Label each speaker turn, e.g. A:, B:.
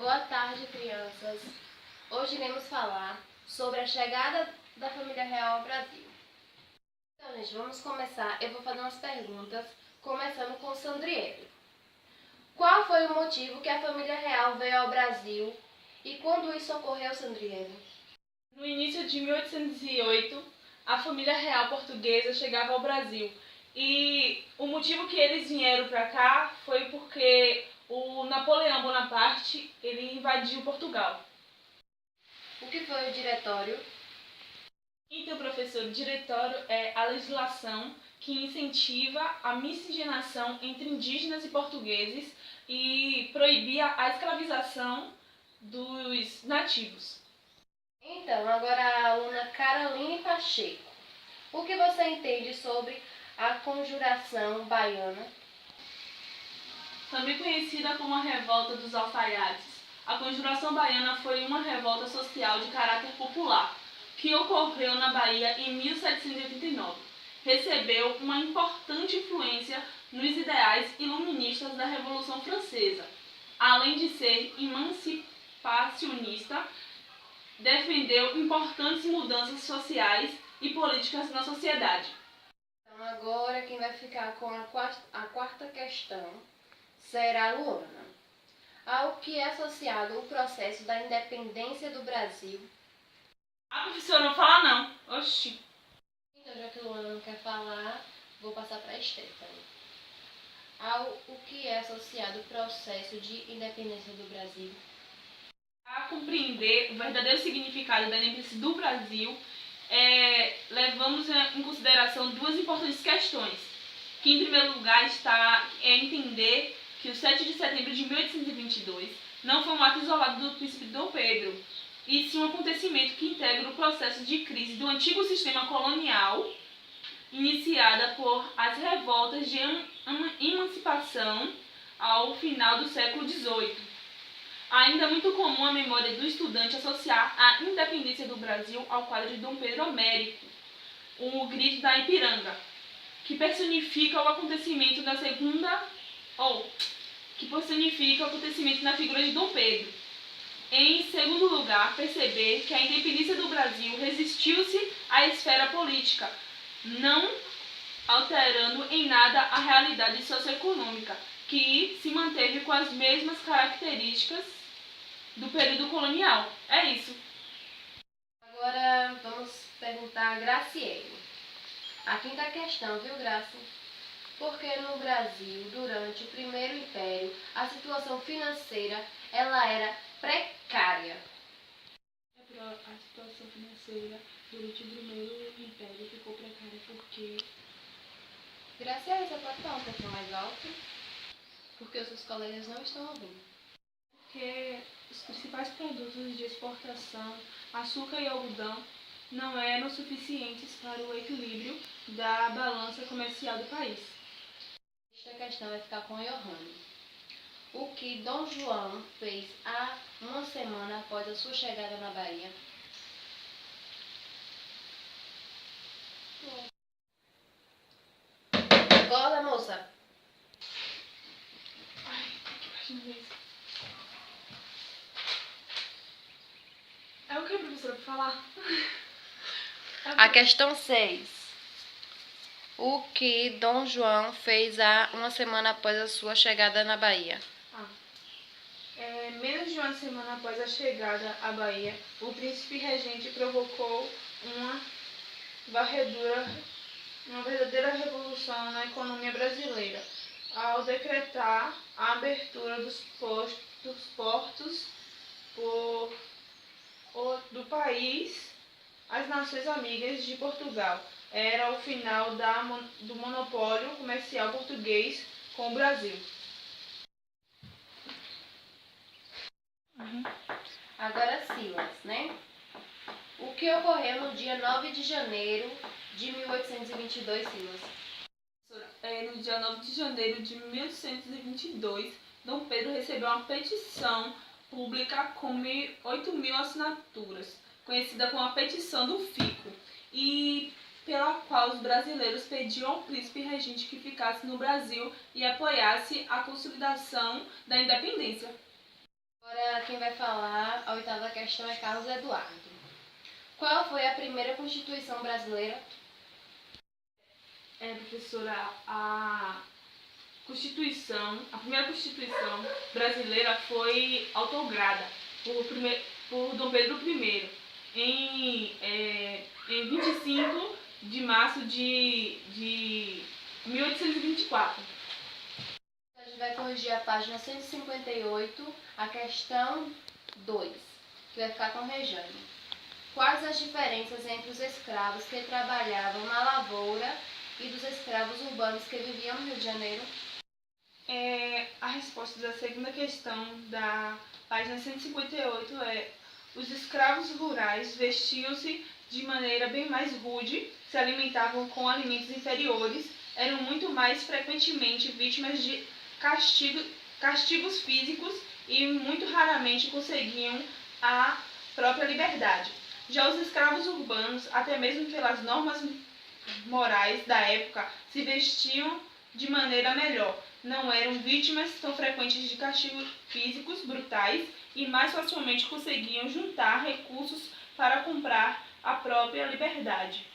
A: Boa tarde, crianças. Hoje iremos falar sobre a chegada da família real ao Brasil. Então, gente, vamos começar. Eu vou fazer umas perguntas, começando com Sandriele. Qual foi o motivo que a família real veio ao Brasil e quando isso ocorreu, Sandriele?
B: No início de 1808, a família real portuguesa chegava ao Brasil. E o motivo que eles vieram para cá foi porque o Napoleão Bonaparte ele invadiu Portugal.
A: O que foi o diretório?
B: Então, professor, o diretório é a legislação que incentiva a miscigenação entre indígenas e portugueses e proibia a escravização dos nativos.
A: Então, agora a aluna Caroline Pacheco. O que você entende sobre a Conjuração Baiana?
B: Também conhecida como a Revolta dos Alfaiates, a Conjuração Baiana foi uma revolta social de caráter popular que ocorreu na Bahia em 1789. Recebeu uma importante influência nos ideais iluministas da Revolução Francesa. Além de ser emancipacionista, defendeu importantes mudanças sociais e políticas na sociedade.
A: Então, agora quem vai ficar com a quarta questão será a Luana. Ao que é associado o processo da independência do Brasil?
B: A professora não fala não. Oxi.
A: Então, já que a Luana não quer falar, vou passar para a Stephanie. O que é associado o processo de independência do Brasil?
B: Para compreender o verdadeiro significado da independência do Brasil, levamos em consideração duas importantes questões, que em primeiro lugar está entender que o 7 de setembro de 1822 não foi um ato isolado do príncipe Dom Pedro, e sim um acontecimento que integra o processo de crise do antigo sistema colonial, iniciada por as revoltas de emancipação ao final do século XVIII. Ainda é muito comum a memória do estudante associar a independência do Brasil ao quadro de Dom Pedro Américo, o Grito da Ipiranga, que personifica o acontecimento na figura de Dom Pedro. Em segundo lugar, perceber que a independência do Brasil resistiu-se à esfera política, não alterando em nada a realidade socioeconômica, que se manteve com as mesmas características do período colonial. É isso.
A: Agora vamos perguntar a Graciele. A quinta questão, viu, Graça? Porque no Brasil, durante o Primeiro Império, a situação financeira ela era precária.
B: A situação financeira durante o Primeiro Império ficou precária porque...
A: Graciele, você pode falar um pouquinho mais alto? Porque os seus colegas não estão ouvindo.
B: Porque os principais produtos de exportação, açúcar e algodão, não eram suficientes para o equilíbrio da balança comercial do país.
A: Esta questão vai ficar com a Johanne. O que Dom João fez há uma semana após a sua chegada na Bahia? Acorda, moça!
B: É o que, professora, para falar?
A: A questão 6. O que Dom João fez há uma semana após a sua chegada na Bahia?
B: Menos de uma semana após a chegada à Bahia, o príncipe regente provocou uma verdadeira revolução na economia brasileira, ao decretar a abertura dos portos do país às nações amigas de Portugal. Era o final do monopólio comercial português com o Brasil.
A: Agora Silas, né? O que ocorreu no dia 9 de janeiro de 1822, Silas?
B: No dia 9 de janeiro de 1822, Dom Pedro recebeu uma petição pública com 8.000 assinaturas, conhecida como a Petição do Fico, e pela qual os brasileiros pediam ao príncipe regente que ficasse no Brasil e apoiasse a consolidação da independência.
A: Agora quem vai falar a oitava questão é Carlos Eduardo. Qual foi a primeira Constituição brasileira?
B: Professora, a primeira Constituição brasileira foi autograda por Dom Pedro I em 25 de março de 1824.
A: A gente vai corrigir a página 158, a questão 2, que vai ficar com o Rejane. Quais as diferenças entre os escravos que trabalhavam na lavoura e dos escravos urbanos que viviam no Rio de Janeiro?
B: A resposta da segunda questão da página 158 é: os escravos rurais vestiam-se de maneira bem mais rude, se alimentavam com alimentos inferiores, eram muito mais frequentemente vítimas de castigos físicos e muito raramente conseguiam a própria liberdade. Já os escravos urbanos, até mesmo pelas normas morais da época, se vestiam de maneira melhor, não eram vítimas tão frequentes de castigos físicos brutais e mais facilmente conseguiam juntar recursos para comprar a própria liberdade.